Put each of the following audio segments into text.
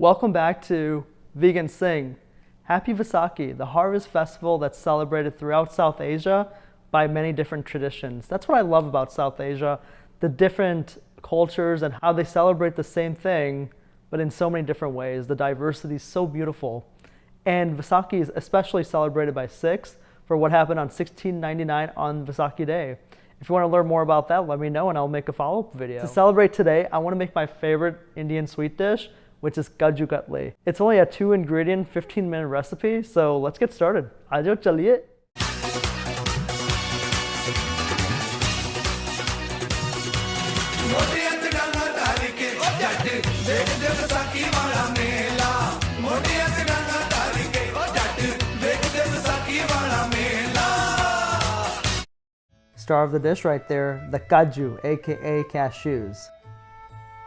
Welcome back to Vegan Sing. Happy Vaisakhi, the harvest festival that's celebrated throughout South Asia by many different traditions. That's what I love about South Asia, the different cultures and how they celebrate the same thing, but in so many different ways. The diversity is so beautiful. And Vaisakhi is especially celebrated by Sikhs for what happened on 1699 on Vaisakhi Day. If you want to learn more about that, let me know and I'll make a follow-up video. To celebrate today, I want to make my favorite Indian sweet dish, which is Kaju Katli. It's only a 2-ingredient, 15-minute recipe, so let's get started. Aajo chaliye. Star of the dish right there, the Kaju, aka cashews.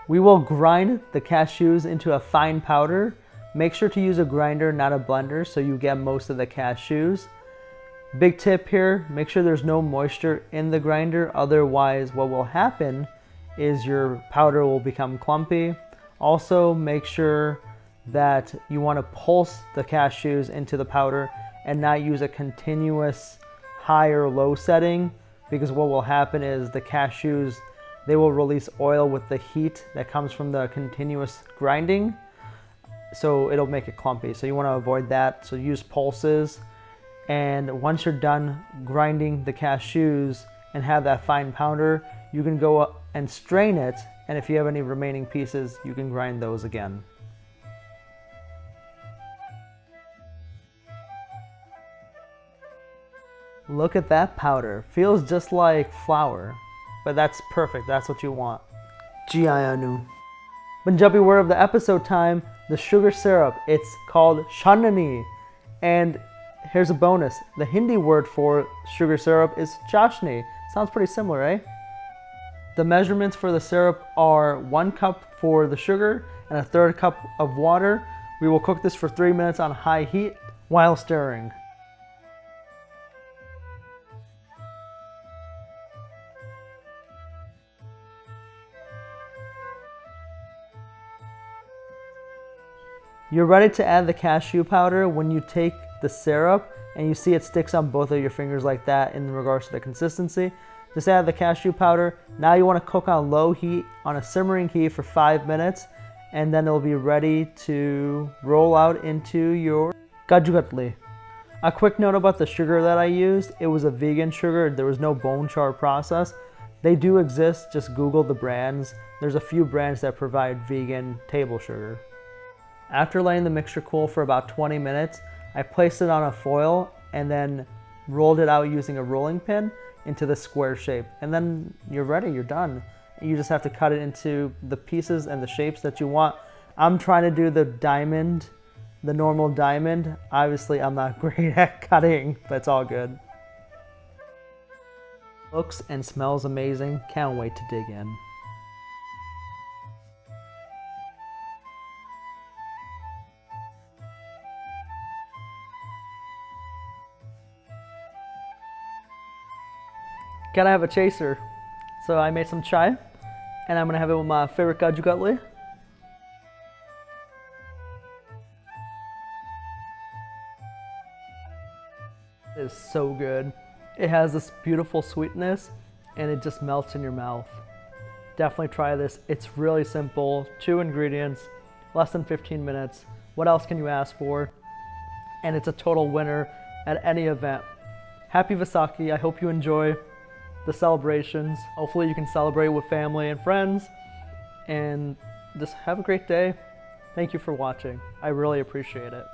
We will grind the cashews into a fine powder. Make sure to use a grinder, not a blender, so you get most of the cashews. Big tip here, make sure there's no moisture in the grinder, otherwise what will happen is your powder will become clumpy. Also, make sure that you want to pulse the cashews into the powder and not use a continuous high or low setting, because what will happen is the cashews, they will release oil with the heat that comes from the continuous grinding, so it'll make it clumpy. So you want to avoid that, so use pulses. And once you're done grinding the cashews and have that fine powder, you can go up and strain it, and if you have any remaining pieces, you can grind those again. Look at that powder. Feels just like flour, but that's perfect. That's what you want. Ji aaya nu. Punjabi word of the episode time, the sugar syrup. It's called chanani. And here's a bonus. The Hindi word for sugar syrup is chashni. Sounds pretty similar, eh? The measurements for the syrup are 1 cup for the sugar and a 1/3 cup of water. We will cook this for 3 minutes on high heat while stirring. You're ready to add the cashew powder when you take the syrup and you see it sticks on both of your fingers like that in regards to the consistency. Just add the cashew powder. Now you want to cook on low heat, on a simmering heat for 5 minutes, and then it'll be ready to roll out into your Kaju Katli. A quick note about the sugar that I used. It was a vegan sugar. There was no bone char process. They do exist. Just Google the brands. There's a few brands that provide vegan table sugar. After letting the mixture cool for about 20 minutes, I placed it on a foil and then rolled it out using a rolling pin into the square shape. And then you're ready, you're done. You just have to cut it into the pieces and the shapes that you want. I'm trying to do the diamond, the normal diamond. Obviously, I'm not great at cutting, but it's all good. Looks and smells amazing. Can't wait to dig in. Gotta have a chaser. So I made some chai, and I'm gonna have it with my favorite Kaju Katli. It is so good. It has this beautiful sweetness, and it just melts in your mouth. Definitely try this. It's really simple. 2 ingredients, less than 15 minutes. What else can you ask for? And it's a total winner at any event. Happy Vaisakhi. I hope you enjoy the celebrations. Hopefully you can celebrate with family and friends, and just have a great day. Thank you for watching. I really appreciate it.